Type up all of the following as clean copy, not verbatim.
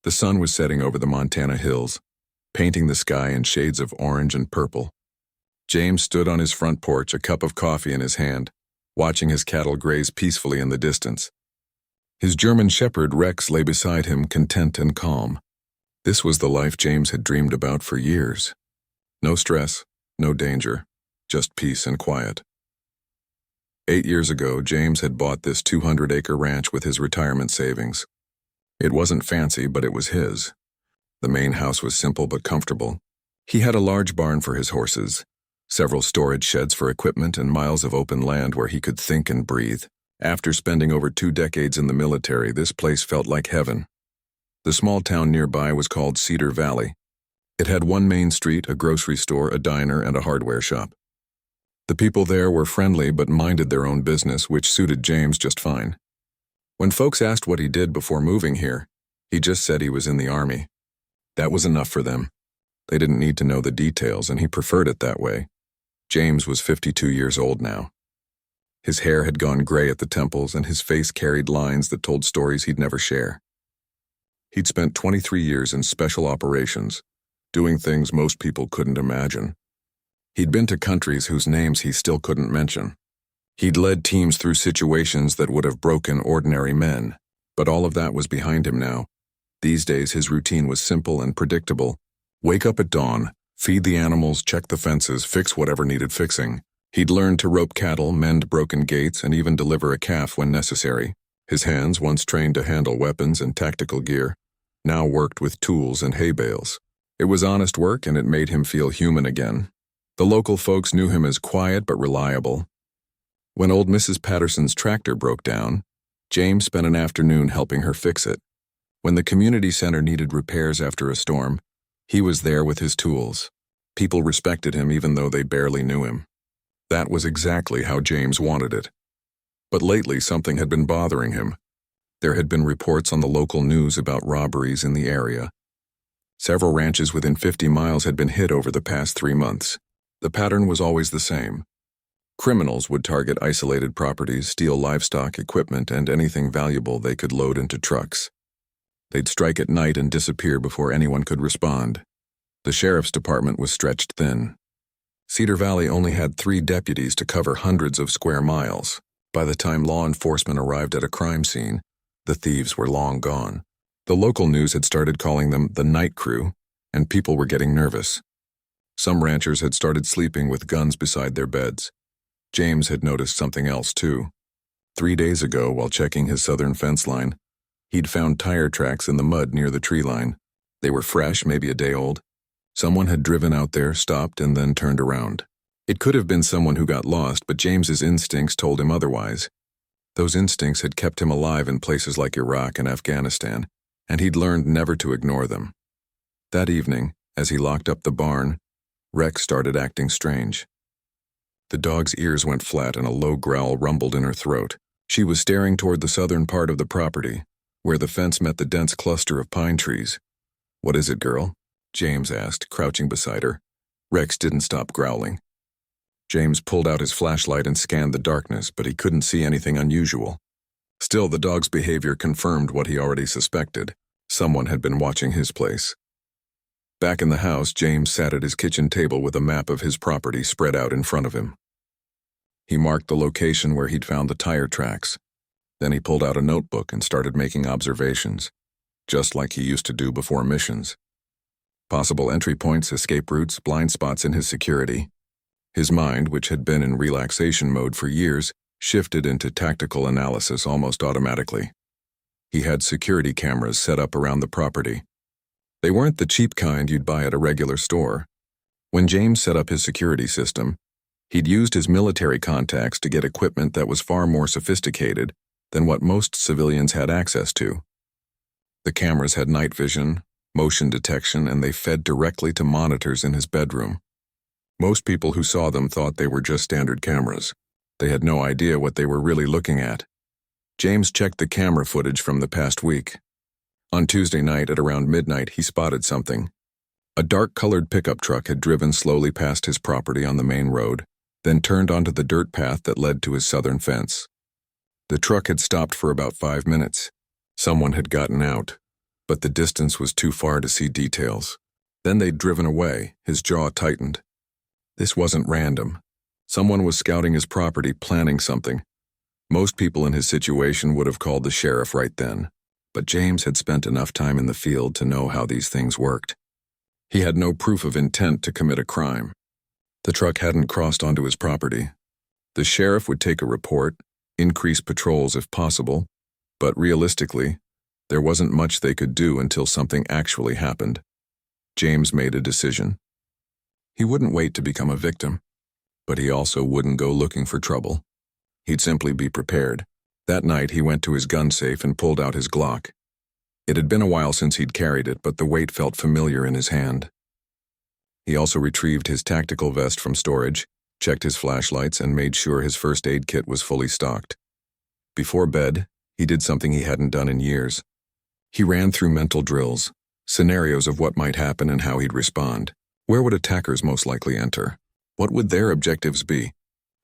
The sun was setting over the Montana hills, painting the sky in shades of orange and purple. James stood on his front porch, a cup of coffee in his hand, watching his cattle graze peacefully in the distance. His German shepherd Rex lay beside him, content and calm. This was the life James had dreamed about for years. No stress, no danger, just peace and quiet. 8 years ago, James had bought this 200-acre ranch with his retirement savings. It wasn't fancy, but it was his. The main house was simple but comfortable. He had a large barn for his horses, several storage sheds for equipment, and miles of open land where he could think and breathe. After spending over 2 decades in the military, this place felt like heaven. The small town nearby was called Cedar Valley. It had one main street, a grocery store, a diner, and a hardware shop. The people there were friendly but minded their own business, which suited James just fine. When folks asked what he did before moving here, he just said he was in the Army. That was enough for them. They didn't need to know the details, and he preferred it that way. James was 52 years old now. His hair had gone gray at the temples, and his face carried lines that told stories he'd never share. He'd spent 23 years in special operations, doing things most people couldn't imagine. He'd been to countries whose names he still couldn't mention. He'd led teams through situations that would have broken ordinary men, but all of that was behind him now. These days his routine was simple and predictable. Wake up at dawn, feed the animals, check the fences, fix whatever needed fixing. He'd learned to rope cattle, mend broken gates, and even deliver a calf when necessary. His hands, once trained to handle weapons and tactical gear, now worked with tools and hay bales. It was honest work, and it made him feel human again. The local folks knew him as quiet but reliable. When old Mrs. Patterson's tractor broke down, James spent an afternoon helping her fix it. When the community center needed repairs after a storm, he was there with his tools. People respected him even though they barely knew him. That was exactly how James wanted it. But lately something had been bothering him. There had been reports on the local news about robberies in the area. Several ranches within 50 miles had been hit over the past 3 months. The pattern was always the same. Criminals would target isolated properties, steal livestock, equipment, and anything valuable they could load into trucks. They'd strike at night and disappear before anyone could respond. The sheriff's department was stretched thin. Cedar Valley only had 3 deputies to cover hundreds of square miles. By the time law enforcement arrived at a crime scene, the thieves were long gone. The local news had started calling them the night crew, and people were getting nervous. Some ranchers had started sleeping with guns beside their beds. James had noticed something else, too. 3 days ago, while checking his southern fence line, he'd found tire tracks in the mud near the tree line. They were fresh, maybe a day old. Someone had driven out there, stopped, and then turned around. It could have been someone who got lost, but James's instincts told him otherwise. Those instincts had kept him alive in places like Iraq and Afghanistan, and he'd learned never to ignore them. That evening, as he locked up the barn, Rex started acting strange. The dog's ears went flat and a low growl rumbled in her throat. She was staring toward the southern part of the property, where the fence met the dense cluster of pine trees. "What is it, girl?" James asked, crouching beside her. Rex didn't stop growling. James pulled out his flashlight and scanned the darkness, but he couldn't see anything unusual. Still, the dog's behavior confirmed what he already suspected. Someone had been watching his place. Back in the house, James sat at his kitchen table with a map of his property spread out in front of him. He marked the location where he'd found the tire tracks. Then he pulled out a notebook and started making observations, just like he used to do before missions. Possible entry points, escape routes, blind spots in his security. His mind, which had been in relaxation mode for years, shifted into tactical analysis almost automatically. He had security cameras set up around the property. They weren't the cheap kind you'd buy at a regular store. When James set up his security system, he'd used his military contacts to get equipment that was far more sophisticated than what most civilians had access to. The cameras had night vision, motion detection, and they fed directly to monitors in his bedroom. Most people who saw them thought they were just standard cameras. They had no idea what they were really looking at. James checked the camera footage from the past week. On Tuesday night at around midnight, he spotted something. A dark-colored pickup truck had driven slowly past his property on the main road, then turned onto the dirt path that led to his southern fence. The truck had stopped for about 5 minutes. Someone had gotten out. but the distance was too far to see details. Then they'd driven away, his jaw tightened. This wasn't random. Someone was scouting his property, planning something. Most people in his situation would have called the sheriff right then, but James had spent enough time in the field to know how these things worked. He had no proof of intent to commit a crime. The truck hadn't crossed onto his property. The sheriff would take a report, increase patrols if possible, but realistically, there wasn't much they could do until something actually happened. James made a decision. He wouldn't wait to become a victim, but he also wouldn't go looking for trouble. He'd simply be prepared. That night, he went to his gun safe and pulled out his Glock. It had been a while since he'd carried it, but the weight felt familiar in his hand. He also retrieved his tactical vest from storage, checked his flashlights, and made sure his first aid kit was fully stocked. Before bed, he did something he hadn't done in years. He ran through mental drills, scenarios of what might happen and how he'd respond. Where would attackers most likely enter? What would their objectives be?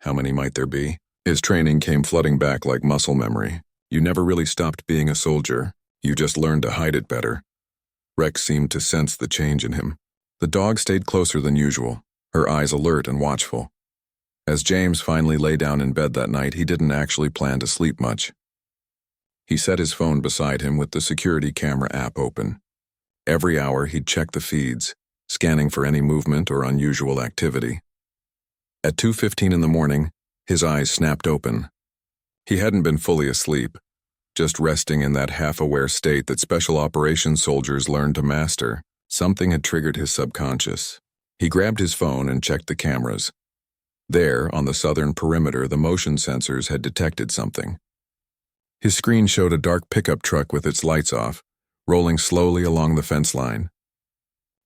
How many might there be? His training came flooding back like muscle memory. You never really stopped being a soldier. You just learned to hide it better. Rex seemed to sense the change in him. The dog stayed closer than usual, her eyes alert and watchful. As James finally lay down in bed that night, he didn't actually plan to sleep much. He set his phone beside him with the security camera app open. Every hour, he'd check the feeds, scanning for any movement or unusual activity. At 2:15 in the morning, his eyes snapped open. He hadn't been fully asleep, just resting in that half-aware state that special operations soldiers learn to master. Something had triggered his subconscious. He grabbed his phone and checked the cameras. There, on the southern perimeter, the motion sensors had detected something. His screen showed a dark pickup truck with its lights off, rolling slowly along the fence line.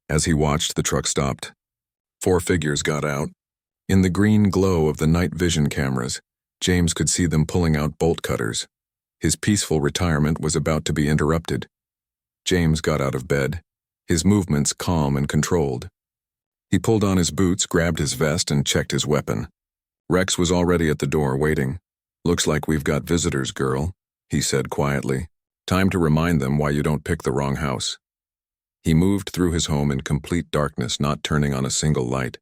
As he watched, the truck stopped. 4 figures got out. In the green glow of the night vision cameras, James could see them pulling out bolt cutters. His peaceful retirement was about to be interrupted. James got out of bed, his movements calm and controlled. He pulled on his boots, grabbed his vest, and checked his weapon. Rex was already at the door, waiting. "Looks like we've got visitors, girl," he said quietly. "Time to remind them why you don't pick the wrong house." He moved through his home in complete darkness, not turning on a single light.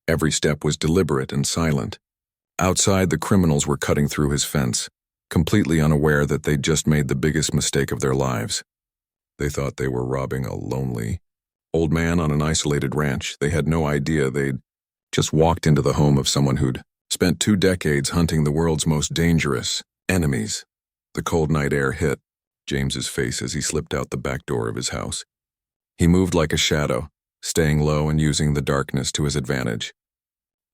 Every step was deliberate and silent. Outside, the criminals were cutting through his fence, completely unaware that they'd just made the biggest mistake of their lives. They thought they were robbing a lonely old man on an isolated ranch. They had no idea they'd just walked into the home of someone who'd spent 2 decades hunting the world's most dangerous enemies. The cold night air hit James's face as he slipped out the back door of his house. He moved like a shadow, staying low and using the darkness to his advantage.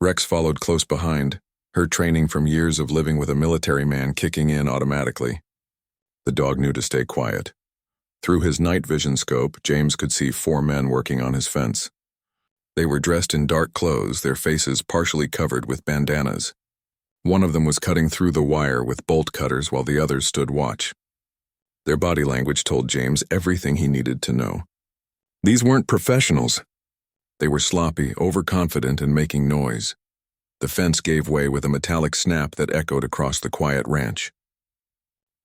Rex followed close behind, her training from years of living with a military man kicking in automatically. The dog knew to stay quiet. Through his night vision scope, James could see 4 men working on his fence. They were dressed in dark clothes, their faces partially covered with bandanas. One of them was cutting through the wire with bolt cutters while the others stood watch. Their body language told James everything he needed to know. These weren't professionals. They were sloppy, overconfident, and making noise. The fence gave way with a metallic snap that echoed across the quiet ranch.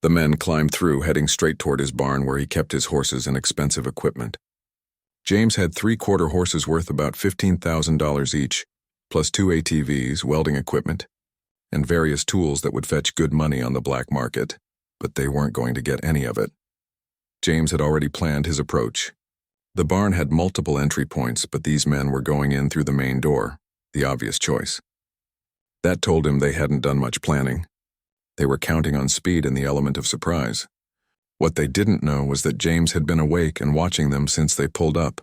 The men climbed through, heading straight toward his barn where he kept his horses and expensive equipment. James had 3/4 horses worth about $15,000 each, plus 2 ATVs, welding equipment, and various tools that would fetch good money on the black market, but they weren't going to get any of it. James had already planned his approach. The barn had multiple entry points, but these men were going in through the main door, the obvious choice. That told him they hadn't done much planning. They were counting on speed and the element of surprise. What they didn't know was that James had been awake and watching them since they pulled up.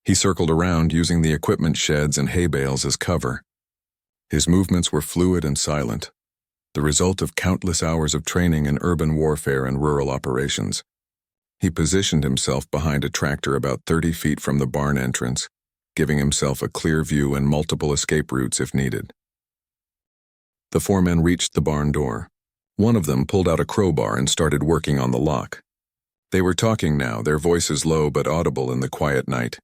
He circled around, using the equipment sheds and hay bales as cover. His movements were fluid and silent, the result of countless hours of training in urban warfare and rural operations. He positioned himself behind a tractor about 30 feet from the barn entrance, giving himself a clear view and multiple escape routes if needed. The 4 men reached the barn door. One of them pulled out a crowbar and started working on the lock. They were talking now, their voices low but audible in the quiet night.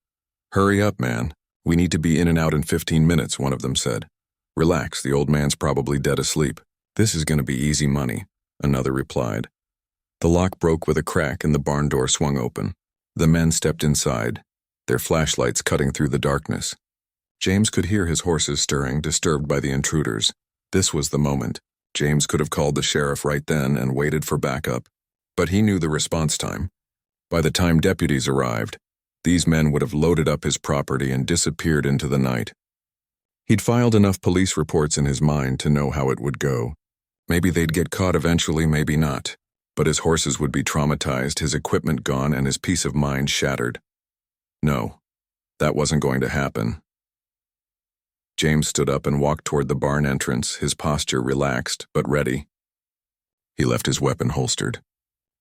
"Hurry up, man. We need to be in and out in 15 minutes, one of them said. "Relax, the old man's probably dead asleep. This is going to be easy money," another replied. The lock broke with a crack and the barn door swung open. The men stepped inside, their flashlights cutting through the darkness. James could hear his horses stirring, disturbed by the intruders. This was the moment. James could have called the sheriff right then and waited for backup. But he knew the response time. By the time deputies arrived, these men would have loaded up his property and disappeared into the night. He'd filed enough police reports in his mind to know how it would go. Maybe they'd get caught eventually, maybe not. But his horses would be traumatized, his equipment gone, and his peace of mind shattered. No, that wasn't going to happen. James stood up and walked toward the barn entrance, his posture relaxed but ready. He left his weapon holstered.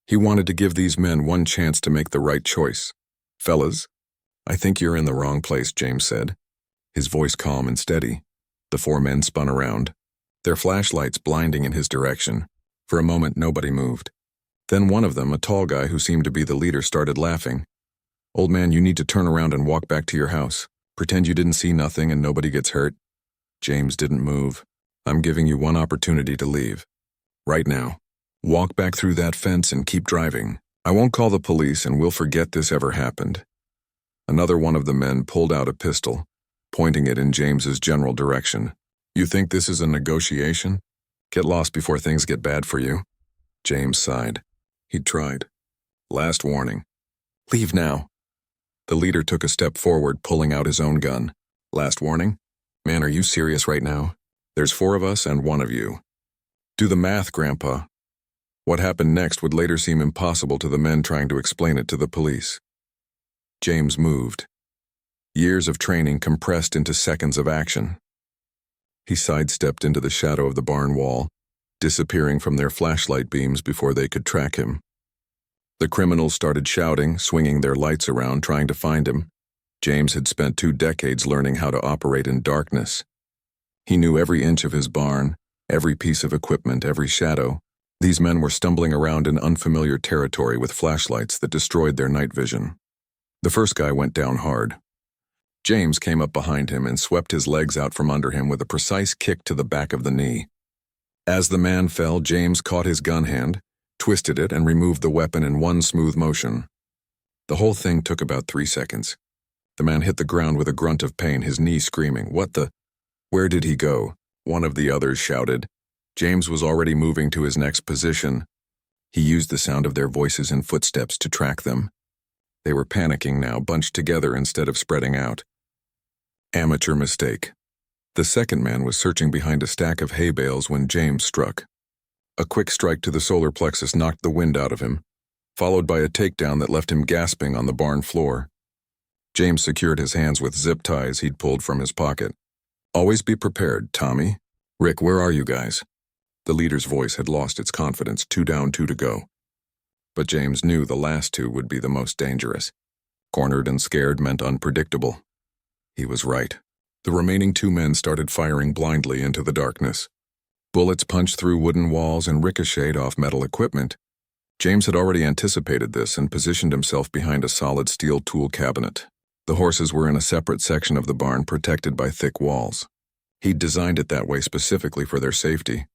He wanted to give these men one chance to make the right choice. "Fellas, I think you're in the wrong place," James said, his voice calm and steady. The 4 men spun around, their flashlights blinding in his direction. For a moment, nobody moved. Then one of them, a tall guy who seemed to be the leader, started laughing. "Old man, you need to turn around and walk back to your house. Pretend you didn't see nothing and nobody gets hurt." James didn't move. "I'm giving you one opportunity to leave. Right now. Walk back through that fence and keep driving. I won't call the police and we'll forget this ever happened." Another one of the men pulled out a pistol, pointing it in James's general direction. "You think this is a negotiation? Get lost before things get bad for you." James sighed. He'd tried. Last warning. "Leave now." The leader took a step forward, pulling out his own gun. "Last warning? Man, are you serious right now? There's 4 of us and 1 of you. Do the math, Grandpa." What happened next would later seem impossible to the men trying to explain it to the police. James moved. Years of training compressed into seconds of action. He sidestepped into the shadow of the barn wall, disappearing from their flashlight beams before they could track him. The criminals started shouting, swinging their lights around, trying to find him. James had spent 2 decades learning how to operate in darkness. He knew every inch of his barn, every piece of equipment, every shadow. These men were stumbling around in unfamiliar territory with flashlights that destroyed their night vision. The first guy went down hard. James came up behind him and swept his legs out from under him with a precise kick to the back of the knee. As the man fell, James caught his gun hand, twisted it, and removed the weapon in one smooth motion. The whole thing took about 3 seconds. The man hit the ground with a grunt of pain, his knee screaming. "What the? Where did he go?" one of the others shouted. James was already moving to his next position. He used the sound of their voices and footsteps to track them. They were panicking now, bunched together instead of spreading out. Amateur mistake. The second man was searching behind a stack of hay bales when James struck. A quick strike to the solar plexus knocked the wind out of him, followed by a takedown that left him gasping on the barn floor. James secured his hands with zip ties he'd pulled from his pocket. "Always be prepared, Tommy. Rick, where are you guys?" The leader's voice had lost its confidence. 2 down, 2 to go. But James knew the last 2 would be the most dangerous. Cornered and scared meant unpredictable. He was right. The remaining 2 men started firing blindly into the darkness. Bullets punched through wooden walls and ricocheted off metal equipment. James had already anticipated this and positioned himself behind a solid steel tool cabinet. The horses were in a separate section of the barn protected by thick walls. He'd designed it that way specifically for their safety.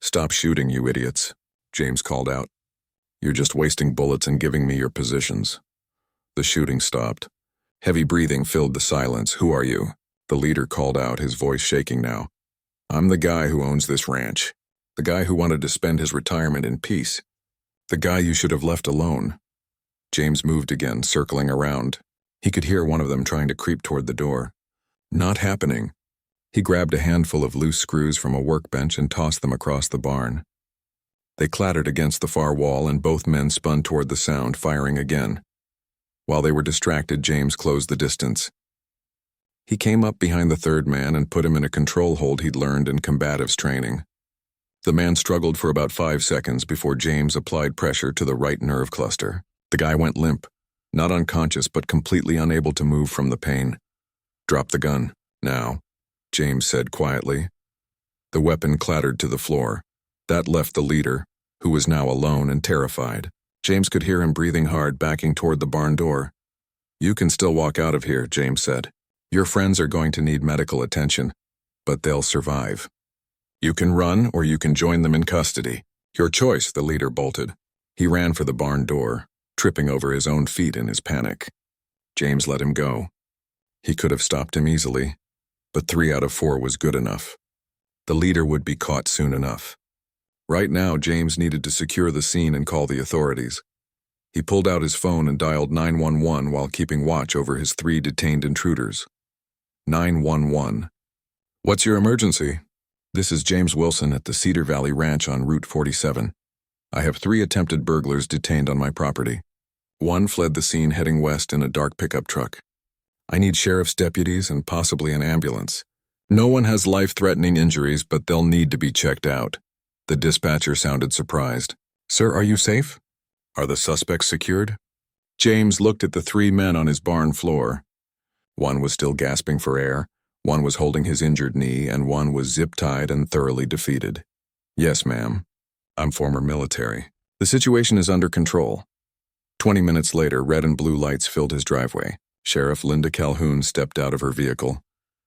"Stop shooting, you idiots," James called out. "You're just wasting bullets and giving me your positions." The shooting stopped. Heavy breathing filled the silence. "Who are you?" The leader called out, his voice shaking now. "I'm the guy who owns this ranch. The guy who wanted to spend his retirement in peace. The guy you should have left alone." James moved again, circling around. He could hear one of them trying to creep toward the door. Not happening. He grabbed a handful of loose screws from a workbench and tossed them across the barn. They clattered against the far wall and both men spun toward the sound, firing again. While they were distracted, James closed the distance. He came up behind the third man and put him in a control hold he'd learned in combatives training. The man struggled for about 5 seconds before James applied pressure to the right nerve cluster. The guy went limp, not unconscious but completely unable to move from the pain. "Drop the gun, now," James said quietly. The weapon clattered to the floor. That left the leader, who was now alone and terrified. James could hear him breathing hard, backing toward the barn door. "You can still walk out of here," James said. "Your friends are going to need medical attention, but they'll survive. You can run or you can join them in custody. Your choice," the leader bolted. He ran for the barn door, tripping over his own feet in his panic. James let him go. He could have stopped him easily, but 3 out of 4 was good enough. The leader would be caught soon enough. Right now, James needed to secure the scene and call the authorities. He pulled out his phone and dialed 911 while keeping watch over his 3 detained intruders. 911. What's your emergency? This is James Wilson at the Cedar Valley Ranch on Route 47. I have 3 attempted burglars detained on my property. 1 fled the scene heading west in a dark pickup truck. I need sheriff's deputies and possibly an ambulance. No one has life-threatening injuries, but they'll need to be checked out. The dispatcher sounded surprised. Sir, are you safe? Are the suspects secured? James looked at the 3 men on his barn floor. 1 was still gasping for air, 1 was holding his injured knee, and 1 was zip-tied and thoroughly defeated. Yes, ma'am. I'm former military. The situation is under control. 20 minutes later, red and blue lights filled his driveway. Sheriff Linda Calhoun stepped out of her vehicle,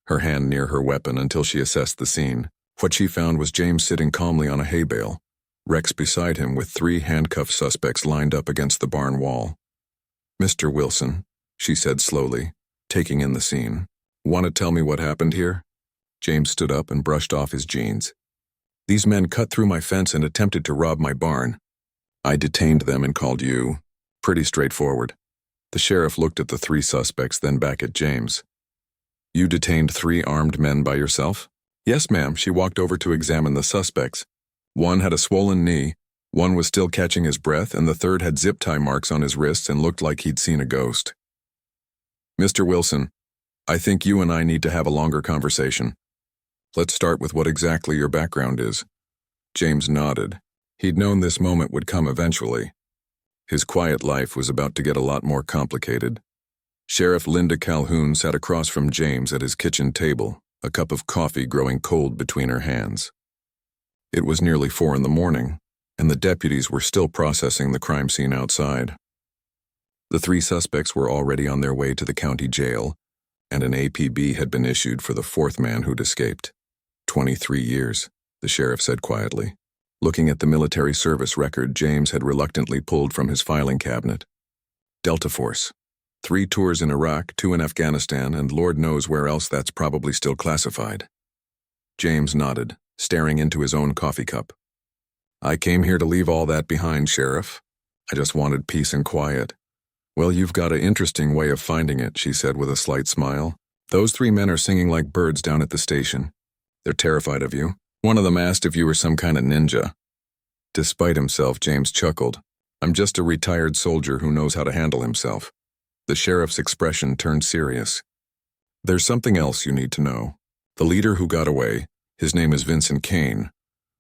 her hand near her weapon until she assessed the scene. What she found was James sitting calmly on a hay bale, Rex beside him with 3 handcuffed suspects lined up against the barn wall. Mr. Wilson, she said slowly, taking in the scene. Want to tell me what happened here? James stood up and brushed off his jeans. These men cut through my fence and attempted to rob my barn. I detained them and called you. Pretty straightforward. The sheriff looked at the 3 suspects, then back at James. You detained 3 armed men by yourself? Yes, ma'am. She walked over to examine the suspects. 1 had a swollen knee, 1 was still catching his breath, and the 3rd had zip tie marks on his wrists and looked like he'd seen a ghost. Mr. Wilson, I think you and I need to have a longer conversation. Let's start with what exactly your background is. James nodded. He'd known this moment would come eventually. His quiet life was about to get a lot more complicated. Sheriff Linda Calhoun sat across from James at his kitchen table, a cup of coffee growing cold between her hands. It was nearly 4 in the morning, and the deputies were still processing the crime scene outside. The 3 suspects were already on their way to the county jail, and an APB had been issued for the 4th man who'd escaped. 23 years, the sheriff said quietly. Looking at the military service record James had reluctantly pulled from his filing cabinet. Delta Force. 3 tours in Iraq, 2 in Afghanistan, and Lord knows where else that's probably still classified. James nodded, staring into his own coffee cup. I came here to leave all that behind, Sheriff. I just wanted peace and quiet. Well, you've got an interesting way of finding it, she said with a slight smile. Those 3 men are singing like birds down at the station. They're terrified of you. One of them asked if you were some kind of ninja. Despite himself, James chuckled. I'm just a retired soldier who knows how to handle himself. The sheriff's expression turned serious. There's something else you need to know. The leader who got away, his name is Vincent Kane.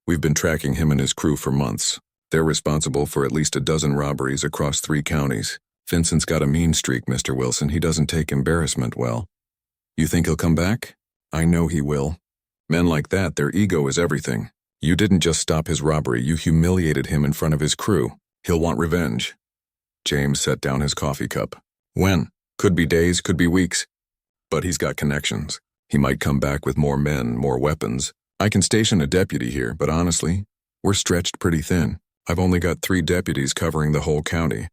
We've been tracking him and his crew for months. They're responsible for at least a dozen robberies across 3 counties. Vincent's got a mean streak, Mr. Wilson. He doesn't take embarrassment well. You think he'll come back? I know he will. Men like that, their ego is everything. You didn't just stop his robbery, you humiliated him in front of his crew. He'll want revenge. James set down his coffee cup. When? Could be days, could be weeks. But he's got connections. He might come back with more men, more weapons. I can station a deputy here, but honestly, we're stretched pretty thin. I've only got 3 deputies covering the whole county.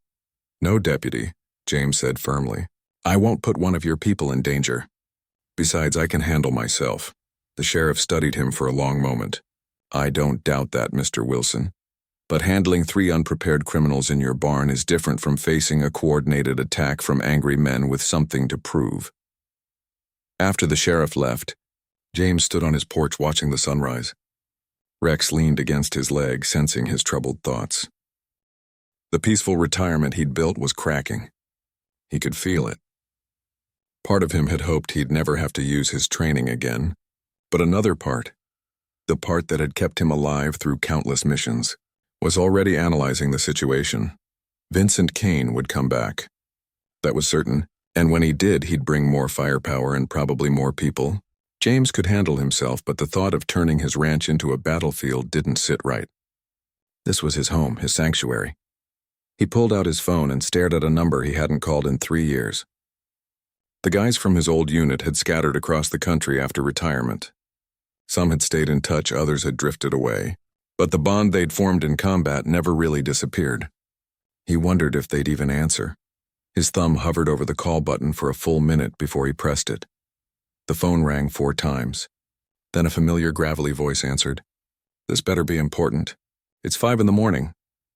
No deputy, James said firmly. I won't put one of your people in danger. Besides, I can handle myself. The sheriff studied him for a long moment. I don't doubt that, Mr. Wilson. But handling 3 unprepared criminals in your barn is different from facing a coordinated attack from angry men with something to prove. After the sheriff left, James stood on his porch watching the sunrise. Rex leaned against his leg, sensing his troubled thoughts. The peaceful retirement he'd built was cracking. He could feel it. Part of him had hoped he'd never have to use his training again, but another part, the part that had kept him alive through countless missions, was already analyzing the situation. Vincent Kane would come back. That was certain, and when he did, he'd bring more firepower and probably more people. James could handle himself, but the thought of turning his ranch into a battlefield didn't sit right. This was his home, his sanctuary. He pulled out his phone and stared at a number he hadn't called in 3 years. The guys from his old unit had scattered across the country after retirement. Some had stayed in touch, others had drifted away. But the bond they'd formed in combat never really disappeared. He wondered if they'd even answer. His thumb hovered over the call button for a full minute before he pressed it. The phone rang 4 times. Then a familiar gravelly voice answered. "This better be important. It's 5 in the morning.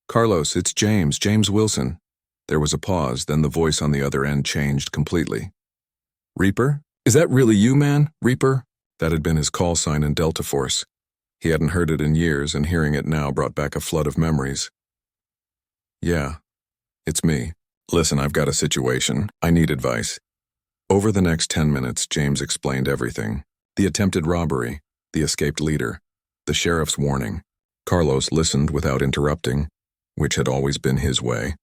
Carlos, it's James Wilson." There was a pause, then the voice on the other end changed completely. "Reaper? Is that really you, man? Reaper?" That had been his call sign in Delta Force. He hadn't heard it in years, and hearing it now brought back a flood of memories. "Yeah, it's me. Listen, I've got a situation. I need advice." Over the next 10 minutes, James explained everything. The attempted robbery, the escaped leader, the sheriff's warning. Carlos listened without interrupting, which had always been his way.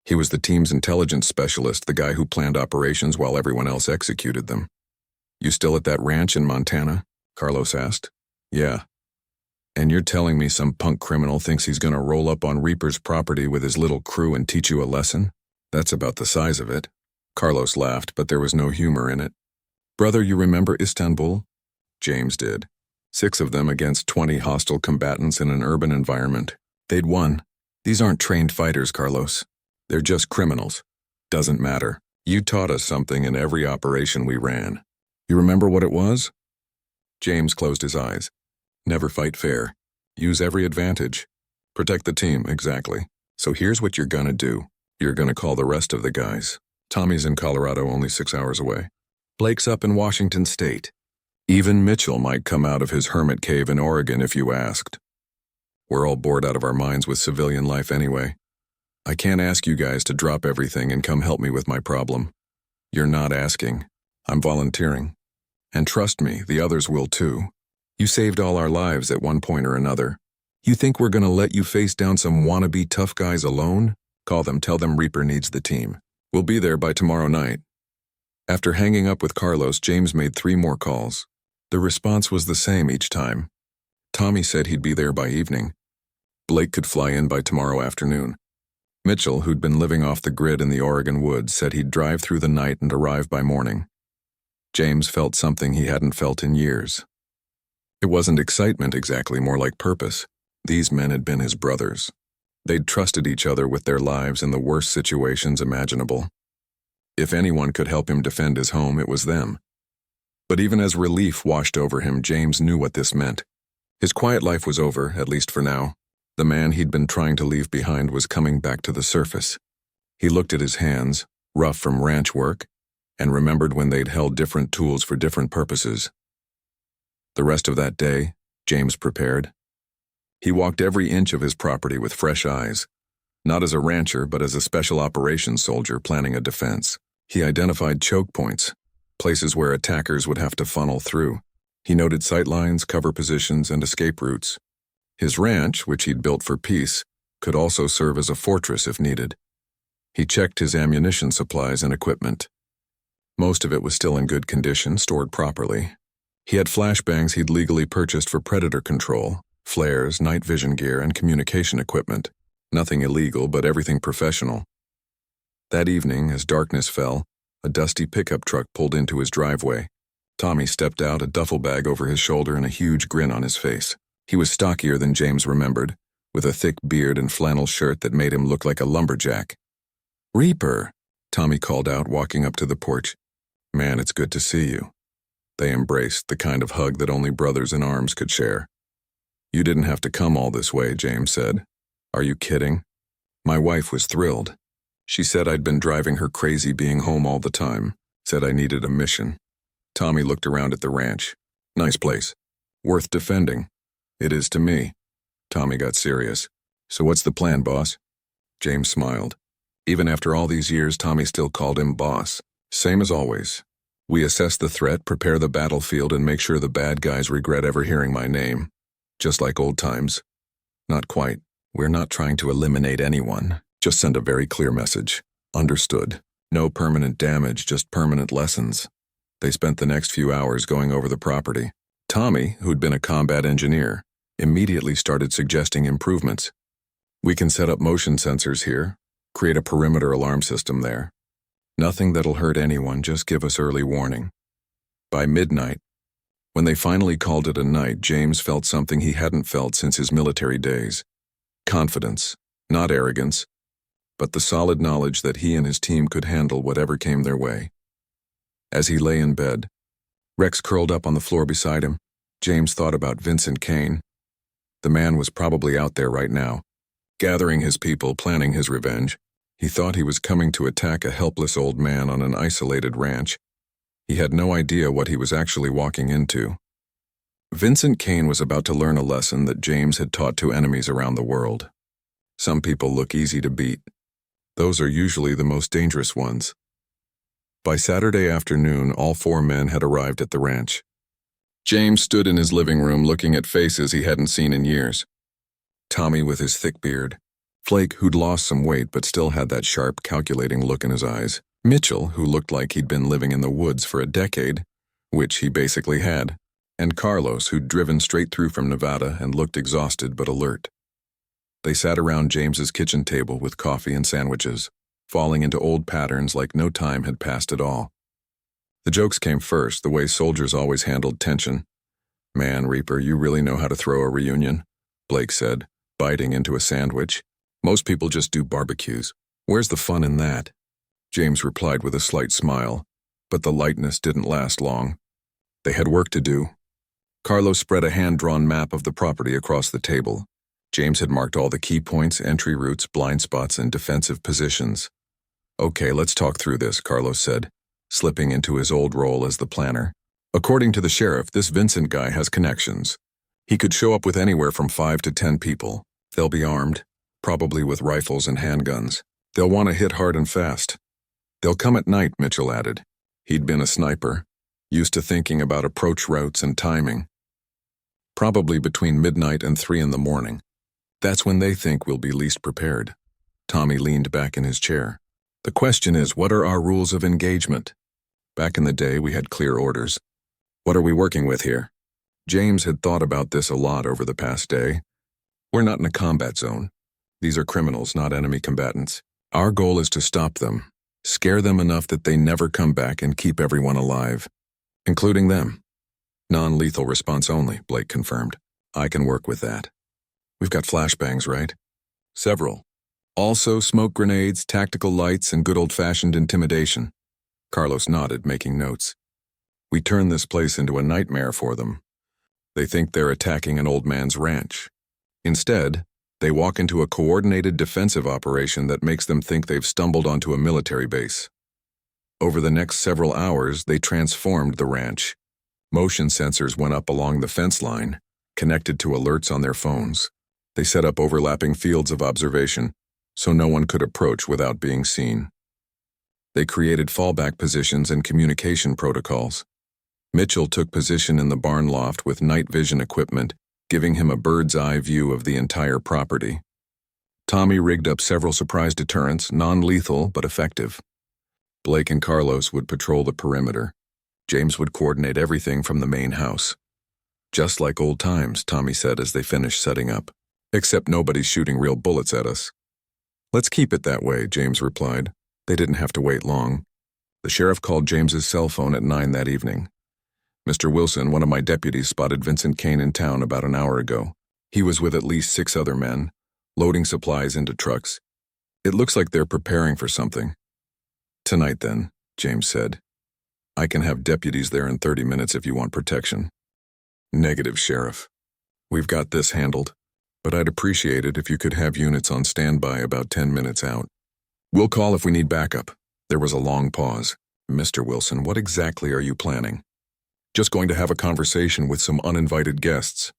He was the team's intelligence specialist, the guy who planned operations while everyone else executed them. "You still at that ranch in Montana?" Carlos asked. "Yeah. And you're telling me some punk criminal thinks he's gonna roll up on Reaper's property with his little crew and teach you a lesson? That's about the size of it." Carlos laughed, but there was no humor in it. "Brother, you remember Istanbul?" James did. 6 of them against 20 hostile combatants in an urban environment. They'd won. "These aren't trained fighters, Carlos. They're just criminals. Doesn't matter. You taught us something in every operation we ran. You remember what it was?" James closed his eyes. "Never fight fair. Use every advantage. Protect the team, exactly. So here's what you're gonna do. You're gonna call the rest of the guys. Tommy's in Colorado, only 6 hours away. Blake's up in Washington State. Even Mitchell might come out of his hermit cave in Oregon if you asked. We're all bored out of our minds with civilian life anyway. I can't ask you guys to drop everything and come help me with my problem. You're not asking. I'm volunteering. And trust me, the others will too. You saved all our lives at one point or another. You think we're gonna let you face down some wannabe tough guys alone? Call them, tell them Reaper needs the team. We'll be there by tomorrow night." After hanging up with Carlos, James made 3 more calls. The response was the same each time. Tommy said he'd be there by evening. Blake could fly in by tomorrow afternoon. Mitchell, who'd been living off the grid in the Oregon woods, said he'd drive through the night and arrive by morning. James felt something he hadn't felt in years. It wasn't excitement exactly, more like purpose. These men had been his brothers. They'd trusted each other with their lives in the worst situations imaginable. If anyone could help him defend his home, it was them. But even as relief washed over him, James knew what this meant. His quiet life was over, at least for now. The man he'd been trying to leave behind was coming back to the surface. He looked at his hands, rough from ranch work, and remembered when they'd held different tools for different purposes. The rest of that day, James prepared. He walked every inch of his property with fresh eyes, not as a rancher but as a special operations soldier planning a defense. He identified choke points, places where attackers would have to funnel through. He noted sightlines, cover positions, and escape routes. His ranch, which he'd built for peace, could also serve as a fortress if needed. He checked his ammunition supplies and equipment. Most of it was still in good condition, stored properly. He had flashbangs he'd legally purchased for predator control, flares, night vision gear, and communication equipment. Nothing illegal, but everything professional. That evening, as darkness fell, a dusty pickup truck pulled into his driveway. Tommy stepped out, a duffel bag over his shoulder and a huge grin on his face. He was stockier than James remembered, with a thick beard and flannel shirt that made him look like a lumberjack. "Reaper," Tommy called out, walking up to the porch. "Man, it's good to see you." They embraced, the kind of hug that only brothers in arms could share. "You didn't have to come all this way," James said. "Are you kidding?" My wife was thrilled. She said I'd been driving her crazy being home all the time, said I needed a mission. Tommy looked around at the ranch. "Nice place. Worth defending." "It is to me." Tommy got serious. "So what's the plan, boss?" James smiled. Even after all these years, Tommy still called him boss. "Same as always. We assess the threat, prepare the battlefield, and make sure the bad guys regret ever hearing my name. Just like old times." "Not quite. We're not trying to eliminate anyone. Just send a very clear message. Understood. No permanent damage, just permanent lessons." They spent the next few hours going over the property. Tommy, who'd been a combat engineer, immediately started suggesting improvements. "We can set up motion sensors here, create a perimeter alarm system there. Nothing that'll hurt anyone, just give us early warning." By midnight, when they finally called it a night, James felt something he hadn't felt since his military days. Confidence, not arrogance. but the solid knowledge that he and his team could handle whatever came their way. As he lay in bed, Rex curled up on the floor beside him. James thought about Vincent Kane. The man was probably out there right now, gathering his people, planning his revenge. He thought he was coming to attack a helpless old man on an isolated ranch. He had no idea what he was actually walking into. Vincent Kane was about to learn a lesson that James had taught to enemies around the world. Some people look easy to beat. Those are usually the most dangerous ones. By Saturday afternoon, all 4 men had arrived at the ranch. James stood in his living room looking at faces he hadn't seen in years. Tommy with his thick beard. Flake, who'd lost some weight but still had that sharp, calculating look in his eyes. Mitchell, who looked like he'd been living in the woods for a decade, which he basically had. And Carlos, who'd driven straight through from Nevada and looked exhausted but alert. They sat around James's kitchen table with coffee and sandwiches, falling into old patterns like no time had passed at all. The jokes came first, the way soldiers always handled tension. "Man, Reaper, you really know how to throw a reunion," Blake said, biting into a sandwich. "Most people just do barbecues. Where's the fun in that?" James replied with a slight smile, but the lightness didn't last long. They had work to do. Carlos spread a hand-drawn map of the property across the table. James had marked all the key points, entry routes, blind spots, and defensive positions. "Okay, let's talk through this," Carlos said, slipping into his old role as the planner. "According to the sheriff, this Vincent guy has connections. He could show up with anywhere from 5 to 10 people. They'll be armed, probably with rifles and handguns. They'll want to hit hard and fast. They'll come at night," Mitchell added. He'd been a sniper, used to thinking about approach routes and timing. "Probably between midnight and 3 in the morning. That's when they think we'll be least prepared." Tommy leaned back in his chair. "The question is, what are our rules of engagement? Back in the day, we had clear orders. What are we working with here?" James had thought about this a lot over the past day. "We're not in a combat zone. These are criminals, not enemy combatants. Our goal is to stop them, scare them enough that they never come back and keep everyone alive, including them." "Non-lethal response only," Blake confirmed. "I can work with that. We've got flashbangs, right?" "Several. Also smoke grenades, tactical lights, and good old-fashioned intimidation." Carlos nodded, making notes. "We turn this place into a nightmare for them. They think they're attacking an old man's ranch. Instead, they walk into a coordinated defensive operation that makes them think they've stumbled onto a military base. Over the next several hours, they transformed the ranch. Motion sensors went up along the fence line, connected to alerts on their phones. They set up overlapping fields of observation, so no one could approach without being seen. They created fallback positions and communication protocols. Mitchell took position in the barn loft with night vision equipment, giving him a bird's-eye view of the entire property. Tommy rigged up several surprise deterrents, non-lethal but effective. Blake and Carlos would patrol the perimeter. James would coordinate everything from the main house. "Just like old times," Tommy said as they finished setting up. "Except nobody's shooting real bullets at us." "Let's keep it that way," James replied. They didn't have to wait long. The sheriff called James's cell phone at 9 that evening. "Mr. Wilson, one of my deputies spotted Vincent Kane in town about an hour ago. He was with at least 6 other men, loading supplies into trucks. It looks like they're preparing for something." "Tonight then," James said. "I can have deputies there in 30 minutes if you want protection." "Negative, Sheriff. We've got this handled, but I'd appreciate it if you could have units on standby about 10 minutes out. We'll call if we need backup." There was a long pause. "Mr. Wilson, what exactly are you planning?" "Just going to have a conversation with some uninvited guests.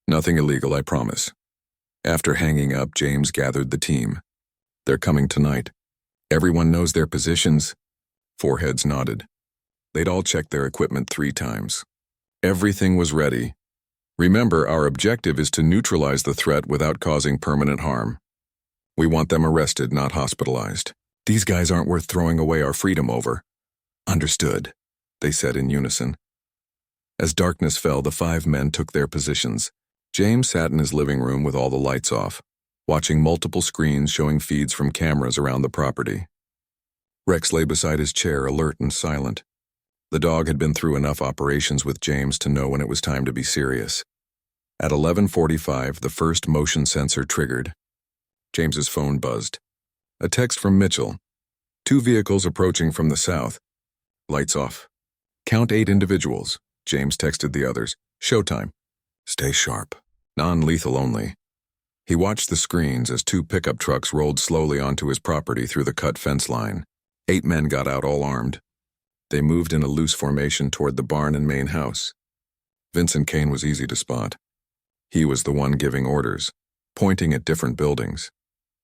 Nothing illegal, I promise." After hanging up, James gathered the team. "They're coming tonight. Everyone knows their positions?" 4 heads nodded. They'd all checked their equipment 3 times. Everything was ready. "Remember, our objective is to neutralize the threat without causing permanent harm. We want them arrested, not hospitalized. These guys aren't worth throwing away our freedom over." "Understood," they said in unison. As darkness fell, the 5 men took their positions. James sat in his living room with all the lights off, watching multiple screens showing feeds from cameras around the property. Rex lay beside his chair, alert and silent. The dog had been through enough operations with James to know when it was time to be serious. At 11:45, the first motion sensor triggered. James's phone buzzed. A text from Mitchell. 2 vehicles approaching from the south. Lights off. Count 8 individuals. James texted the others. Showtime. Stay sharp. Non-lethal only. He watched the screens as 2 pickup trucks rolled slowly onto his property through the cut fence line. 8 men got out all armed. They moved in a loose formation toward the barn and main house. Vincent Kane was easy to spot. He was the one giving orders, pointing at different buildings.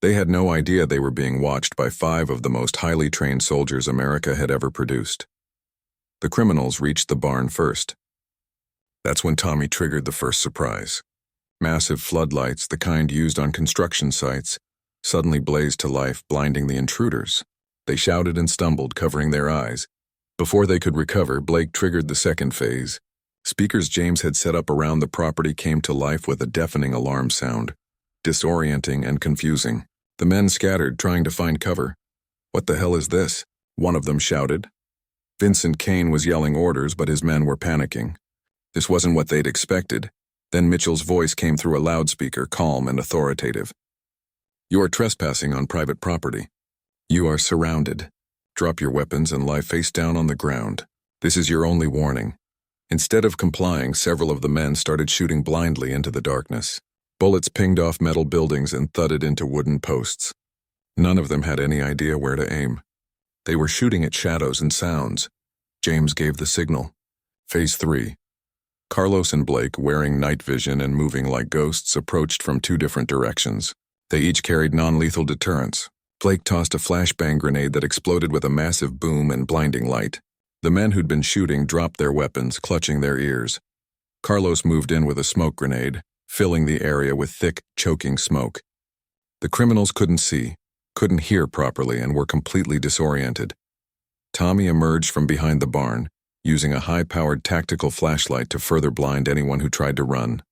They had no idea they were being watched by 5 of the most highly trained soldiers America had ever produced. The criminals reached the barn first. That's when Tommy triggered the first surprise. Massive floodlights, the kind used on construction sites, suddenly blazed to life, blinding the intruders. They shouted and stumbled, covering their eyes. Before they could recover, Blake triggered the second phase. Speakers James had set up around the property came to life with a deafening alarm sound, disorienting and confusing. The men scattered, trying to find cover. "What the hell is this?" one of them shouted. Vincent Kane was yelling orders, but his men were panicking. This wasn't what they'd expected. Then Mitchell's voice came through a loudspeaker, calm and authoritative. "You are trespassing on private property. You are surrounded. Drop your weapons and lie face down on the ground. This is your only warning." Instead of complying, several of the men started shooting blindly into the darkness. Bullets pinged off metal buildings and thudded into wooden posts. None of them had any idea where to aim. They were shooting at shadows and sounds. James gave the signal. Phase 3. Carlos and Blake, wearing night vision and moving like ghosts, approached from 2 different directions. They each carried non-lethal deterrents. Blake tossed a flashbang grenade that exploded with a massive boom and blinding light. The men who'd been shooting dropped their weapons, clutching their ears. Carlos moved in with a smoke grenade, filling the area with thick, choking smoke. The criminals couldn't see, couldn't hear properly, and were completely disoriented. Tommy emerged from behind the barn, using a high-powered tactical flashlight to further blind anyone who tried to run.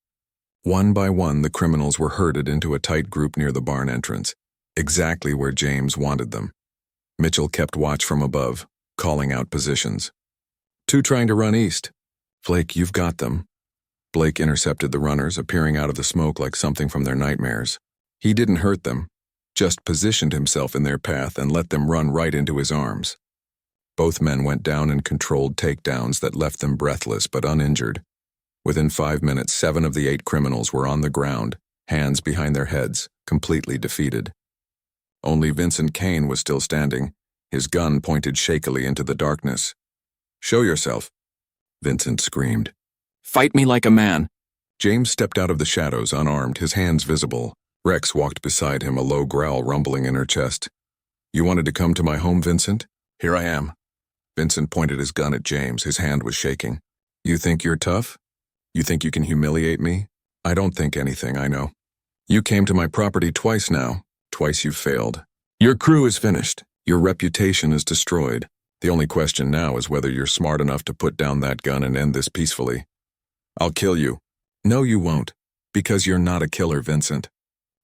One by one, the criminals were herded into a tight group near the barn entrance, exactly where James wanted them. Mitchell kept watch from above, calling out positions. 2 trying to run east. Blake, you've got them. Blake intercepted the runners, appearing out of the smoke like something from their nightmares. He didn't hurt them, just positioned himself in their path and let them run right into his arms. Both men went down in controlled takedowns that left them breathless but uninjured. Within 5 minutes, 7 of the 8 criminals were on the ground, hands behind their heads, completely defeated. Only Vincent Kane was still standing, his gun pointed shakily into the darkness. "Show yourself," Vincent screamed. "Fight me like a man." James stepped out of the shadows, unarmed, his hands visible. Rex walked beside him, a low growl rumbling in her chest. "You wanted to come to my home, Vincent? Here I am." Vincent pointed his gun at James, his hand was shaking. "You think you're tough? You think you can humiliate me? I don't think anything, I know. You came to my property twice now. Twice you've failed. Your crew is finished. Your reputation is destroyed. The only question now is whether you're smart enough to put down that gun and end this peacefully. I'll kill you." "No, you won't. Because you're not a killer, Vincent.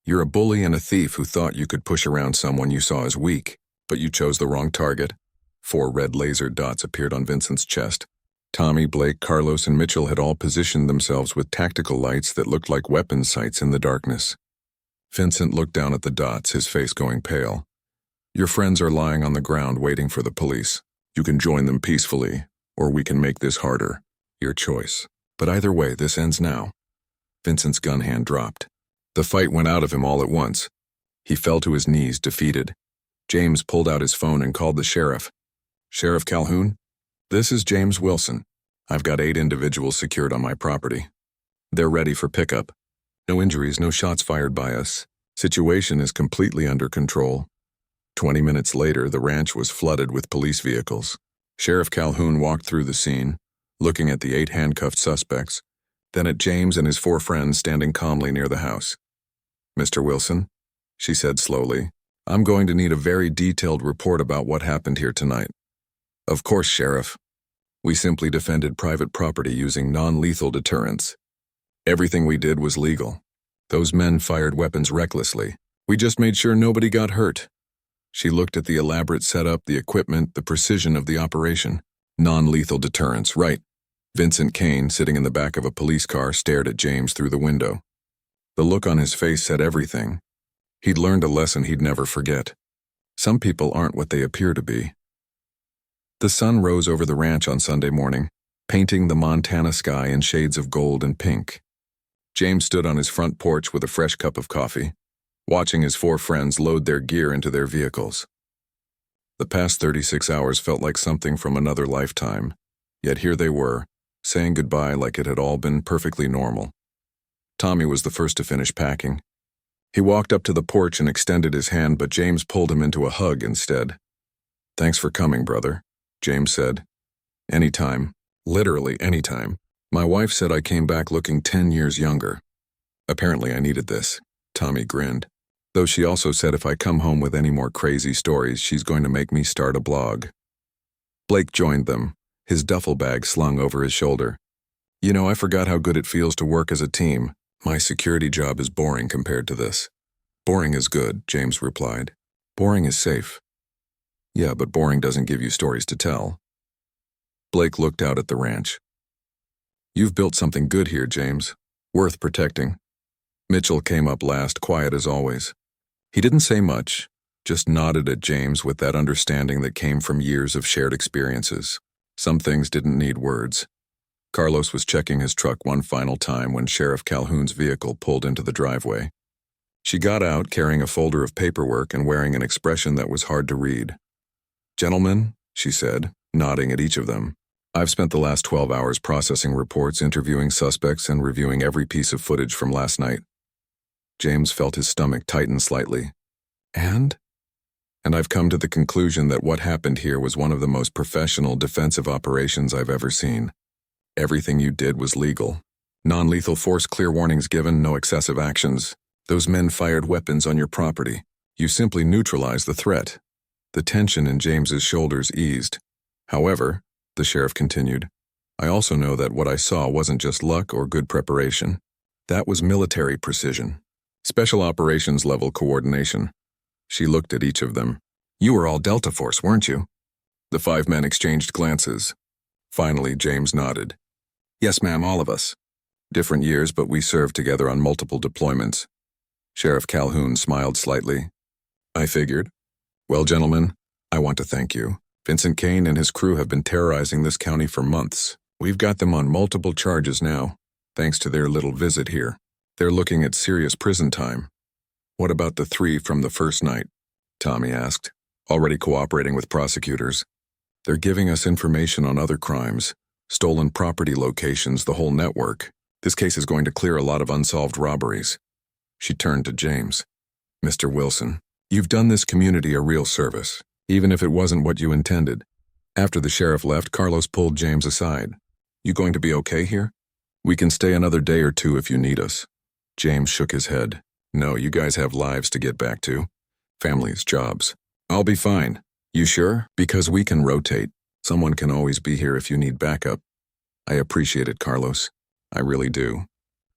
You're a bully and a thief who thought you could push around someone you saw as weak, but you chose the wrong target." 4 red laser dots appeared on Vincent's chest. Tommy, Blake, Carlos, and Mitchell had all positioned themselves with tactical lights that looked like weapon sights in the darkness. Vincent looked down at the dots, his face going pale. "Your friends are lying on the ground waiting for the police. You can join them peacefully, or we can make this harder. Your choice. But either way, this ends now." Vincent's gun hand dropped. The fight went out of him all at once. He fell to his knees, defeated. James pulled out his phone and called the sheriff. "Sheriff Calhoun? This is James Wilson. I've got 8 individuals secured on my property. They're ready for pickup. No injuries, no shots fired by us. Situation is completely under control." 20 minutes later, the ranch was flooded with police vehicles. Sheriff Calhoun walked through the scene, looking at the 8 handcuffed suspects, then at James and his 4 friends standing calmly near the house. "Mr. Wilson," she said slowly, "I'm going to need a very detailed report about what happened here tonight." "Of course, Sheriff. We simply defended private property using non-lethal deterrents. Everything we did was legal. Those men fired weapons recklessly. We just made sure nobody got hurt." She looked at the elaborate setup, the equipment, the precision of the operation. Non-lethal deterrents, right. Vincent Kane, sitting in the back of a police car, stared at James through the window. The look on his face said everything. He'd learned a lesson he'd never forget. Some people aren't what they appear to be. The sun rose over the ranch on Sunday morning, painting the Montana sky in shades of gold and pink. James stood on his front porch with a fresh cup of coffee, watching his 4 friends load their gear into their vehicles. The past 36 hours felt like something from another lifetime, yet here they were, saying goodbye like it had all been perfectly normal. Tommy was the first to finish packing. He walked up to the porch and extended his hand, but James pulled him into a hug instead. "Thanks for coming, brother," James said. "Anytime. Literally anytime. My wife said I came back looking 10 years younger. Apparently I needed this." Tommy grinned. "Though she also said if I come home with any more crazy stories, she's going to make me start a blog." Blake joined them, his duffel bag slung over his shoulder. "You know, I forgot how good it feels to work as a team. My security job is boring compared to this." "Boring is good," James replied. "Boring is safe." "Yeah, but boring doesn't give you stories to tell." Blake looked out at the ranch. "You've built something good here, James. Worth protecting." Mitchell came up last, quiet as always. He didn't say much, just nodded at James with that understanding that came from years of shared experiences. Some things didn't need words. Carlos was checking his truck one final time when Sheriff Calhoun's vehicle pulled into the driveway. She got out carrying a folder of paperwork and wearing an expression that was hard to read. "Gentlemen," she said, nodding at each of them, "I've spent the last 12 hours processing reports, interviewing suspects, and reviewing every piece of footage from last night." James felt his stomach tighten slightly. And I've come to the conclusion that what happened here was one of the most professional defensive operations I've ever seen. Everything you did was legal. Non-lethal force, clear warnings given, no excessive actions. Those men fired weapons on your property. You simply neutralized the threat. The tension in James's shoulders eased. "However," the sheriff continued, "I also know that what I saw wasn't just luck or good preparation. That was military precision. Special operations level coordination." She looked at each of them. "You were all Delta Force, weren't you?" The 5 men exchanged glances. Finally, James nodded. "Yes, ma'am, all of us. Different years, but we served together on multiple deployments." Sheriff Calhoun smiled slightly. "I figured. Well, gentlemen, I want to thank you. Vincent Kane and his crew have been terrorizing this county for months. We've got them on multiple charges now, thanks to their little visit here. They're looking at serious prison time." "What about the 3 from the first night?" Tommy asked. "Already cooperating with prosecutors. They're giving us information on other crimes, stolen property locations, the whole network. This case is going to clear a lot of unsolved robberies." She turned to James. "Mr. Wilson, you've done this community a real service, even if it wasn't what you intended." After the sheriff left, Carlos pulled James aside. "You going to be okay here? We can stay another day or 2 if you need us." James shook his head. "No, you guys have lives to get back to. Families, jobs. I'll be fine." "You sure? Because we can rotate. Someone can always be here if you need backup." "I appreciate it, Carlos. I really do.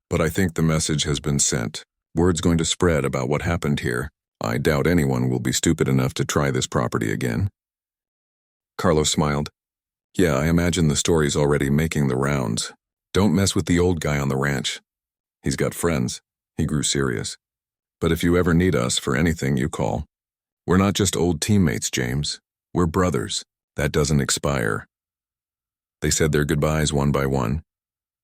But I think the message has been sent. Word's going to spread about what happened here. I doubt anyone will be stupid enough to try this property again." Carlos smiled. "Yeah, I imagine the story's already making the rounds. Don't mess with the old guy on the ranch. He's got friends." He grew serious. "But if you ever need us for anything, you call. We're not just old teammates, James. We're brothers. That doesn't expire." They said their goodbyes one by one,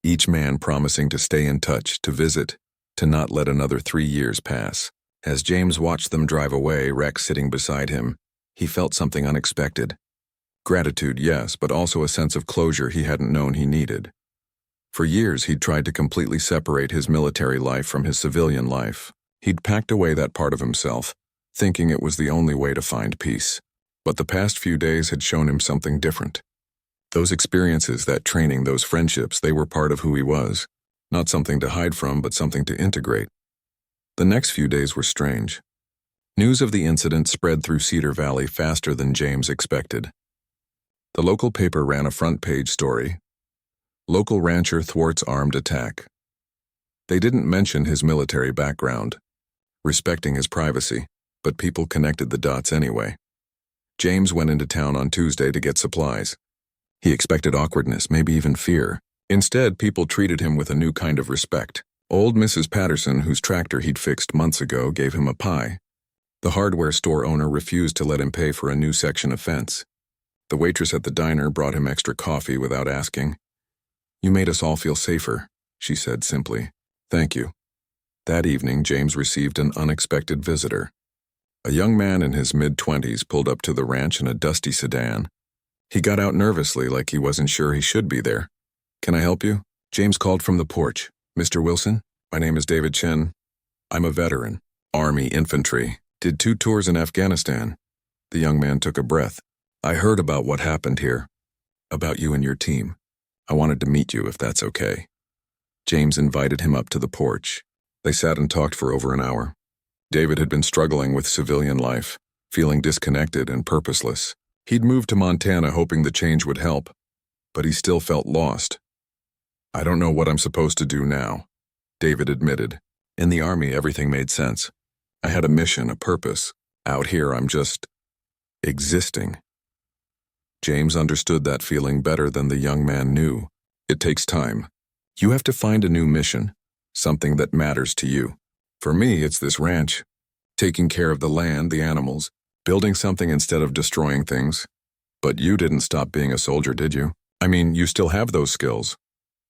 each man promising to stay in touch, to visit, to not let another 3 years pass. As James watched them drive away, Rex sitting beside him, he felt something unexpected. Gratitude, yes, but also a sense of closure he hadn't known he needed. For years, he'd tried to completely separate his military life from his civilian life. He'd packed away that part of himself, thinking it was the only way to find peace. But the past few days had shown him something different. Those experiences, that training, those friendships, they were part of who he was. Not something to hide from, but something to integrate. The next few days were strange. News of the incident spread through Cedar Valley faster than James expected. The local paper ran a front-page story. "Local rancher thwarts armed attack." They didn't mention his military background, respecting his privacy, but people connected the dots anyway. James went into town on Tuesday to get supplies. He expected awkwardness, maybe even fear. Instead, people treated him with a new kind of respect. Old Mrs. Patterson, whose tractor he'd fixed months ago, gave him a pie. The hardware store owner refused to let him pay for a new section of fence. The waitress at the diner brought him extra coffee without asking. "You made us all feel safer," she said simply. "Thank you." That evening, James received an unexpected visitor. A young man in his mid-20s pulled up to the ranch in a dusty sedan. He got out nervously like he wasn't sure he should be there. "Can I help you?" James called from the porch. "Mr. Wilson, my name is David Chen. I'm a veteran, Army infantry. Did 2 tours in Afghanistan." The young man took a breath. "I heard about what happened here, about you and your team. I wanted to meet you if that's okay." James invited him up to the porch. They sat and talked for over an hour. David had been struggling with civilian life, feeling disconnected and purposeless. He'd moved to Montana hoping the change would help, but he still felt lost. "I don't know what I'm supposed to do now," David admitted. "In the Army, everything made sense. I had a mission, a purpose. Out here, I'm just existing." James understood that feeling better than the young man knew. It takes time. You have to find a new mission, something that matters to you. For me, it's this ranch. Taking care of the land, the animals, building something instead of destroying things. But you didn't stop being a soldier, did you? I mean, you still have those skills.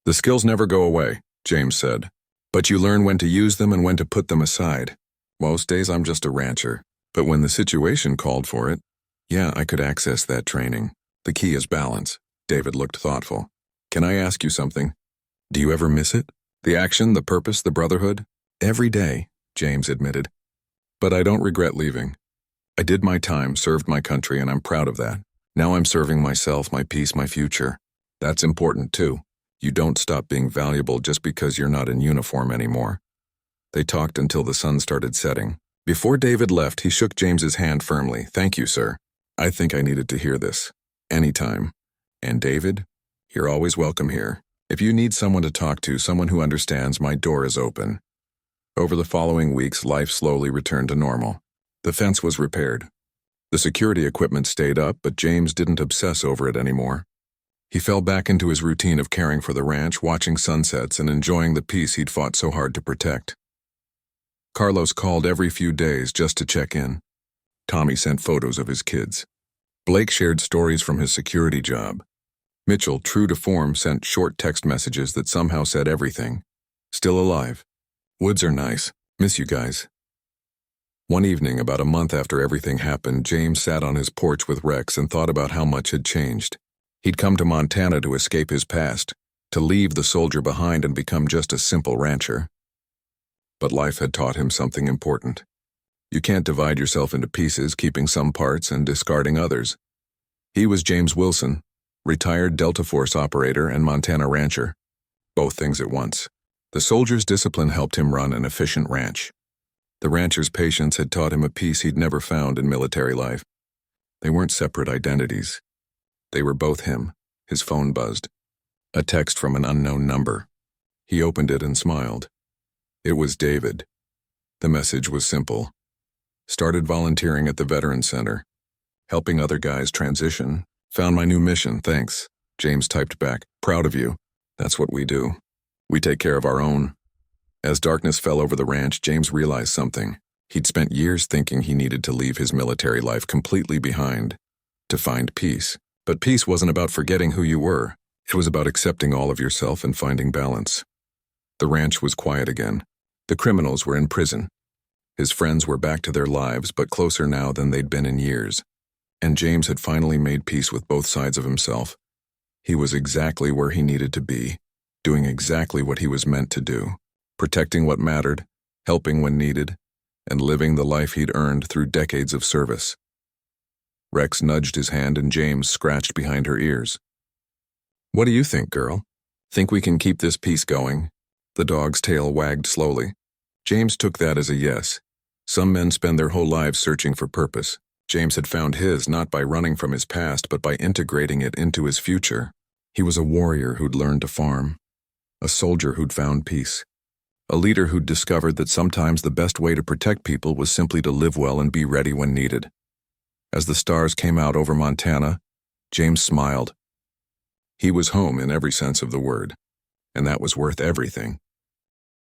"The skills never go away," James said. "But you learn when to use them and when to put them aside. Most days I'm just a rancher. But when the situation called for it, yeah, I could access that training. The key is balance." David looked thoughtful. "Can I ask you something? Do you ever miss it? The action, the purpose, the brotherhood?" "Every day," James admitted. "But I don't regret leaving. I did my time, served my country, and I'm proud of that. Now I'm serving myself, my peace, my future. That's important too. You don't stop being valuable just because you're not in uniform anymore." They talked until the sun started setting. Before David left, he shook James's hand firmly. "Thank you, sir. I think I needed to hear this. Anytime. And David, you're always welcome here. If you need someone to talk to, someone who understands, my door is open." Over the following weeks, life slowly returned to normal. The fence was repaired. The security equipment stayed up, but James didn't obsess over it anymore. He fell back into his routine of caring for the ranch, watching sunsets, and enjoying the peace he'd fought so hard to protect. Carlos called every few days just to check in. Tommy sent photos of his kids. Blake shared stories from his security job. Mitchell, true to form, sent short text messages that somehow said everything. "Still alive. Woods are nice. Miss you guys." One evening, about a month after everything happened, James sat on his porch with Rex and thought about how much had changed. He'd come to Montana to escape his past, to leave the soldier behind and become just a simple rancher. But life had taught him something important. You can't divide yourself into pieces, keeping some parts and discarding others. He was James Wilson, retired Delta Force operator and Montana rancher. Both things at once. The soldier's discipline helped him run an efficient ranch. The rancher's patience had taught him a peace he'd never found in military life. They weren't separate identities. They were both him. His phone buzzed. A text from an unknown number. He opened it and smiled. It was David. The message was simple. Started volunteering at the Veterans Center. Helping other guys transition. Found my new mission, thanks. James typed back. Proud of you. That's what we do. We take care of our own. As darkness fell over the ranch, James realized something. He'd spent years thinking he needed to leave his military life completely behind, to find peace. But peace wasn't about forgetting who you were. It was about accepting all of yourself and finding balance. The ranch was quiet again. The criminals were in prison. His friends were back to their lives, but closer now than they'd been in years. And James had finally made peace with both sides of himself. He was exactly where he needed to be, doing exactly what he was meant to do, protecting what mattered, helping when needed, and living the life he'd earned through decades of service. Rex nudged his hand and James scratched behind her ears. What do you think, girl? Think we can keep this peace going? The dog's tail wagged slowly. James took that as a yes. Some men spend their whole lives searching for purpose. James had found his not by running from his past, but by integrating it into his future. He was a warrior who'd learned to farm, a soldier who'd found peace, a leader who'd discovered that sometimes the best way to protect people was simply to live well and be ready when needed. As the stars came out over Montana, James smiled. He was home in every sense of the word, and that was worth everything.